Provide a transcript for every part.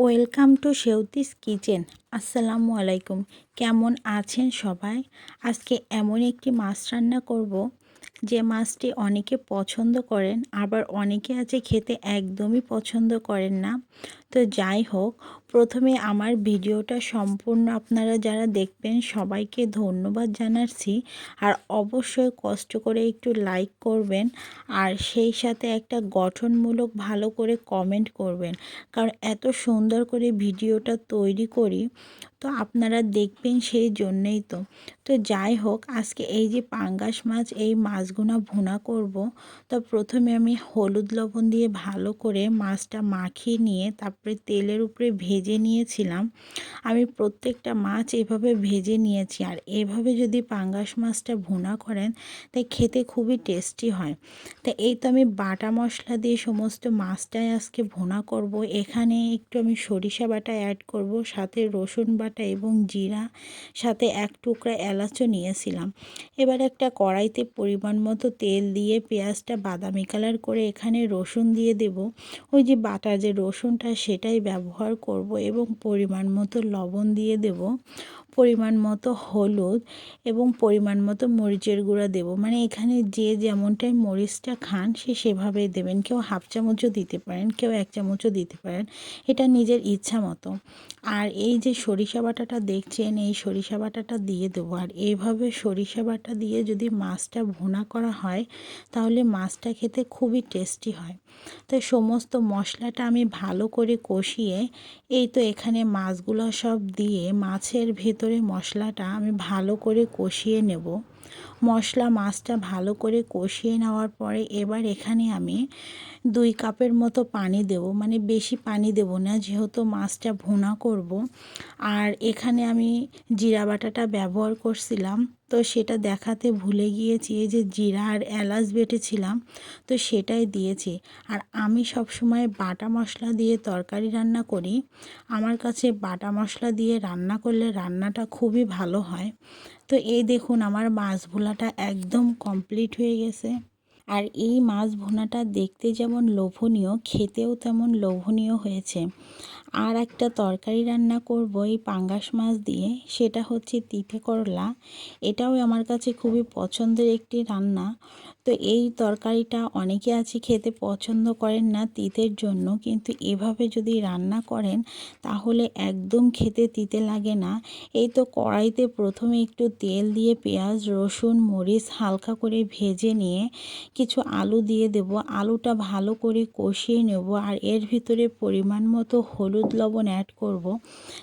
Welcome to সেউতিস kitchen. আসসালামু আলাইকুম। কেমন আছেন সবাই? আজকে এমন একটি মাছ রান্না করব যে মাছটি অনেকে পছন্দ করেন, আবার অনেকে আছে খেতে একদমই পছন্দ করেন না। তো যাই হোক, প্রথমে আমার ভিডিওটা সম্পূর্ণ আপনারা যারা দেখবেন সবাইকে ধন্যবাদ জানাচ্ছি। আর অবশ্যই কষ্ট করে একটু লাইক করবেন, আর সেই সাথে একটা গঠনমূলক ভালো করে কমেন্ট করবেন, কারণ এত সুন্দর করে ভিডিওটা তৈরি করি তো আপনারা দেখবেন সেই জন্যেই। তো যাই হোক, আজকে এই যে পাঙ্গাস মাছ, এই মাছগুলো ভুনা করব। তো প্রথমে আমি হলুদ লবণ দিয়ে ভালো করে মাছটা মাখিয়ে নিয়ে তারপরে তেলের উপরে ভেজে নিয়েছিলাম। আমি প্রত্যেকটা মাছ এভাবে ভেজে নিয়েছি, আর এভাবে যদি পাঙ্গাস মাছটা ভুনা করেন তাই খেতে খুবই টেস্টি হয়। তা এই তো আমি বাটা মশলা দিয়ে সমস্ত মাছটাই আজকে ভুনা করব। এখানে একটু আমি সরিষা বাটা অ্যাড করব, সাথে রসুন বাটা এবং জিরা, সাথে এক টুকরা এলাচও নিয়েছিলাম। এবার একটা কড়াইতে পরিমাণ মতো তেল দিয়ে পেঁয়াজটা বাদামি কালার করে এখানে রসুন দিয়ে দেব। ওই যে বাটা যে রসুনটা সেটাই ব্যবহার করব, এবং পরিমাণ মতো লবণ দিয়ে দেব, পরিমাণ মতো হলুদ এবং পরিমাণ মতো মরিচের গুঁড়া দেব। মানে এখানে যে যেমনটাই মরিচটা খান সে সেভাবেই দেবেন। কেউ হাফ চামচও দিতে পারেন, কেউ এক চামচও দিতে পারেন, এটা নিজের ইচ্ছা মতো। আর এই যে সরিষা বাটাটা দেখছেন, এই সরিষা বাটাটা দিয়ে দেবো। আর এইভাবে সরিষা বাটা দিয়ে যদি মাছটা ভুনা করা হয় তাহলে মাছটা খেতে খুবই টেস্টি হয়। তো সমস্ত মশলাটা আমি ভালো করে কষিয়ে, এই তো এখানে মাছগুলো সব দিয়ে মাছের ভেতরে মশলাটা আমি ভালো করে কষিয়ে নেব। মশলা মাছটা ভালো করে কষিয়ে নেওয়ার পরে এবার এখানে আমি 2 কাপের মতো পানি দেব। মানে বেশি পানি দেব না, যেহেতু মাছটা ভুনা করব। আর এখানে আমি জিরা বাটাটা ব্যবহার করছিলাম, তো সেটা দেখাতে ভুলে গিয়েছি। এই যে জিরা আর এলাচ বেটেছিলাম, তো সেটাই দিয়েছি। আর আমি সব সময় বাটা মশলা দিয়ে তরকারি রান্না করি। আমার কাছে বাটা মশলা দিয়ে রান্না করলে রান্নাটা খুবই ভালো হয়। তো এই দেখুন, আমার মাছ ভুনাটা একদম কমপ্লিট হয়ে গেছে। আর এই মাছ ভুনাটা দেখতে যেমন লোভনীয়, খেতেও তেমন লোভনীয় হয়েছে। আর একটা তরকারি রান্না করব এই পাঙ্গাস মাছ দিয়ে, সেটা হচ্ছে তিতে করলা। এটাও আমার কাছে খুবই পছন্দের একটি রান্না। তো এই তরকারিটা অনেকে আছে খেতে পছন্দ করেন না তিতের জন্য, কিন্তু এভাবে যদি রান্না করেন তাহলে একদম খেতে তিতে লাগে না। এই তো কড়াইতে প্রথমে একটু তেল দিয়ে পেঁয়াজ রসুন মরিচ হালকা করে ভেজে নিয়ে কিছু আলু দিয়ে দেব। আলুটা ভালো করে কষিয়ে নেব, আর এর ভিতরে পরিমাণ মতো হলুদ লবণ অ্যাড করব।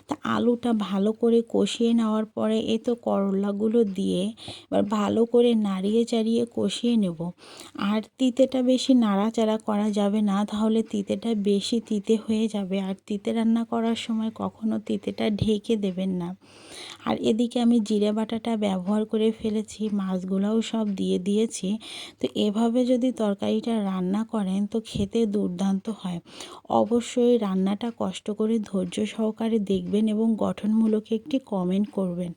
তা আলুটা ভালো করে কষিয়ে নেওয়ার পরে এই তো করলাগুলো দিয়ে এবার ভালো করে নাড়িয়ে চাড়িয়ে কষিয়ে নেব। আর তিতেটা বেশি নাড়াচাড়া করা যাবে না, তাহলে তিতেটা বেশি তিতে হয়ে যাবে। আর তিতে রান্না করার সময় কখনো তিতেটা ঢেকে দেবেন না। আর এদিকে আমি জিরে বাটাটা ব্যবহার করে ফেলেছি, মাছগুলোও সব দিয়ে দিয়েছি। তো এভাবে যদি তরকারিটা রান্না করেন তো খেতে দুর্দান্ত হয়। অবশ্যই রান্নাটা কষ্ট করে ধৈর্য সহকারে দেখবেন এবং গঠনমূলক একটি কমেন্ট করবেন।